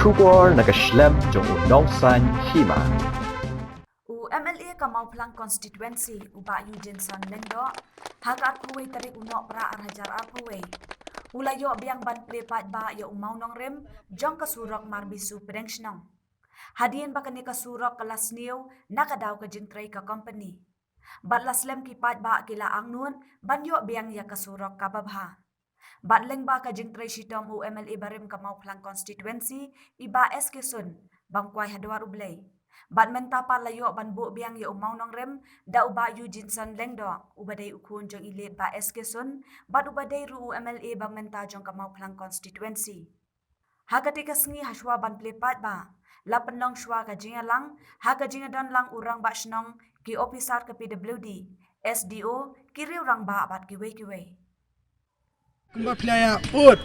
Shubor nakaslem jong udongsan hima. MLA Kamau Plang constituency uba Eugene Son Lengdo hakat kuwe tarik unok pra arhajar arpuwe ulayo biang ban plepat ba ya umau nong rem jong kasurok marbisu prengshnong hadien bakani kasurok kelas new nakadaw ka jingtray ka company batlaslem kipat ba kila angnun banyo biang ya kasurok kababha batleng ba ka jingtray shitom u MLA Barim Kamau Plang constituency iba SK Sun bangkwai hadwar ublay Batmenta pa layo banbu biang ya umau nong rem da uba Eugene Son Lengdo ubadai ukun jong ilit ba SK Sun bat ubadai ru MLA bangmenta jong Kamau Plang constituency. Hagatika sngi haswa ban plepat ba lapan long shwa ka jingalang haga jingadon lang urang ba shnong ki officer ka PWD SDO kiri urang ba bat kiwe. Kumba playa ut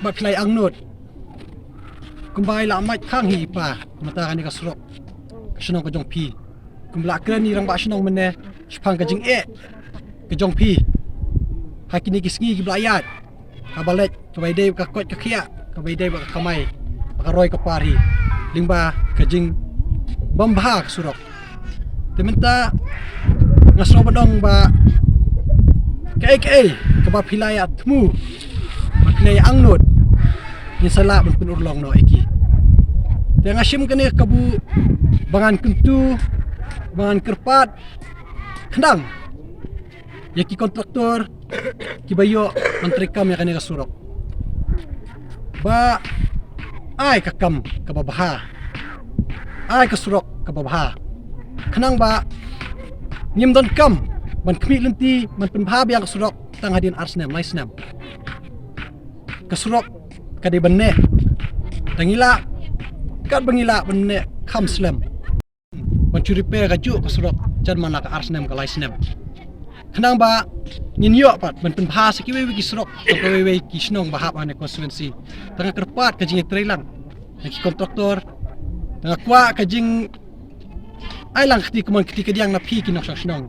ba play angnut kumba ila mat khang hi pa mata kan ka surok Shnong kajong pi kumbla krani rang ba shnong mene spang kajing kajong pi hakini kisngi ki blayat kabalet kabai dei ka kot ka khia kabai dei ba kamai ka roi ka pari lingba kajing bambhak surok tementa ngasro badong ba ka ba pilaya tmu maklay angnut ni sala ben penurlong no iki yang asim kene kabu bangan kentu bangan kerpat kendang yaki kontraktor kibayo menteri kam ya kene kasurok ba ai kakam kababaha ai kasurok kababaha kenang ba nyimdon kam ban kmi lenti man penbha biang kasurok tang hadin arsnem naisnem kasurok kade benne tangila kat bangila benne kham slam mencuri pe kaju kasurok jan mana ka arsnem ka laisnem khnang ba nin yo pat ben pen pha sekiwe ki surok to we ki snong ba hap ane constituency tanga kerpat ka jing trailang ki kontraktor tanga kwa ka jing ai lang khti kumon khti ka diang na phi ki nok snong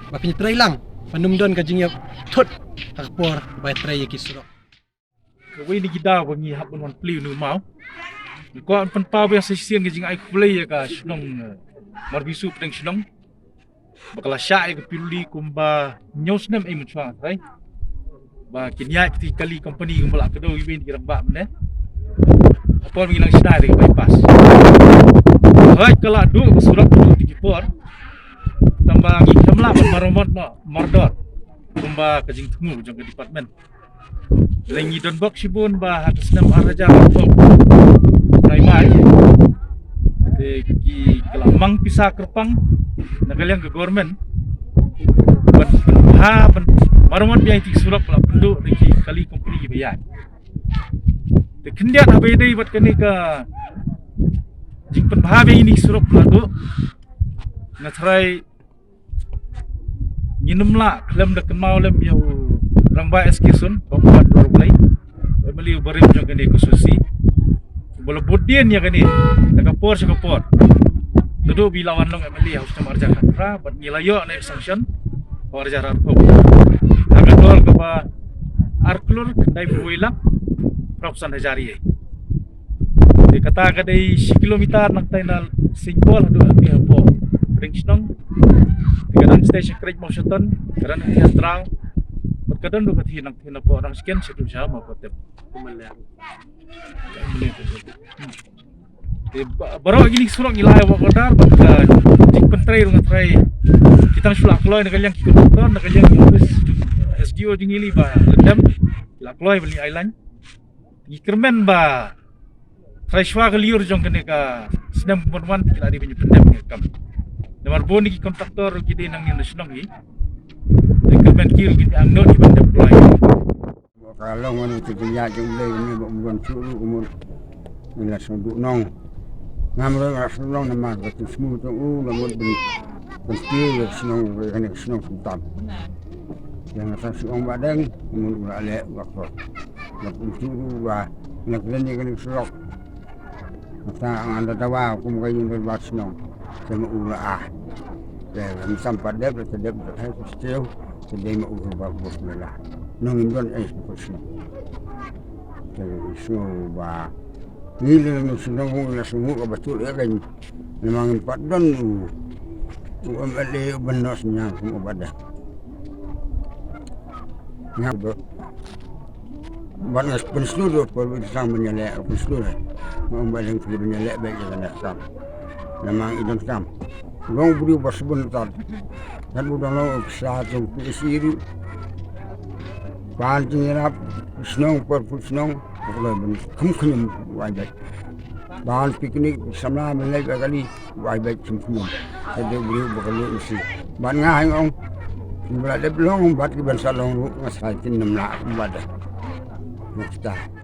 ba pin trailang panumdon ka jing thot hakpor ba trai ki surok we ni kita wangi hap non pli nu mau ko pen pa yang sesiang ke jing ai play ka snong marbisu pedang snong bakala sya ke piluli kumba nyosnem ai muchwa right ba kinya ti kali company kumbala kedo event kirang ba mene apa ngilang sida de bypass hai kala du surat du di por tambah ngi kamla maromot no mordor kumba ke jing temu jong ke department lengi don bok sibun ba hatus nam araja bok naimai de ki kelamang pisa kerpang nagaliang ke government ban maromot biang tik surak la penduk de ki kali company bayar de kendiat abai dei bat kani ka jing pen bha ini surak la do ngatrai nyinumla klem de kemau lem yau rangba SK Sun bambat dorblai beli barim jong kani kususi bola bodien ya kani nakapor sakapor duduk bilawan long MLA harus marja khatra bat nilayo na sanction warja rapo agador ke ba arklur dai buila propsan hajari de kata ka dai 1 kilometer nak tainal singkol hadu abi hapo ringsnong kadang station krej motion kadang hiastrang kadang do kathi nak thina po orang scan situ sama potem kumalang baru gini surak ngilai wakadar baka jik pentrai rungat trai kita sulak loy nak kalian kikut ton nak kalian office SDO jingili ba ledam lak loy beli island ikermen ba freshwa kaliur jong kene ka sedam perempuan kila di penyempendam kam nomor boni ki kontraktor gidi nang ni nasional ni ikermen kil gidi angno di pendam loy kalau ngoni tu punya jumlah ini bukan suruh umur ila sunduk nong ngamro nong nama betul semua tu namun penting senang kena senang sultan yang atas orang badang umur alek waktu nak suruh bah nak leni kena surok masa anda tahu aku mungkin yang berbaksnong sama ulah dan sampai dia bersedap setiap sedih mau ubah bismillah nong indon kusno jadi semua Nila na sunong kung nasumo ka batul ya kan. Namang padan MLA ubanos niya kung ubada. Nga ba? Ba't nga penseluruh por isang menyalek penseluruh. Membaling sudah menyalek baik dengan sam. Namang idon sam. Long beri bersebut tak. Dan udah lo satu isiru. Pancing rap senang por senang. Kalau benih kum wajib. Bahan piknik sama melai kali wajib semua. Jadi beri berkali isi. Bahan ngahing ong. Berada belum bat di bangsa long ngasaitin 6 lakh badah. Mustah.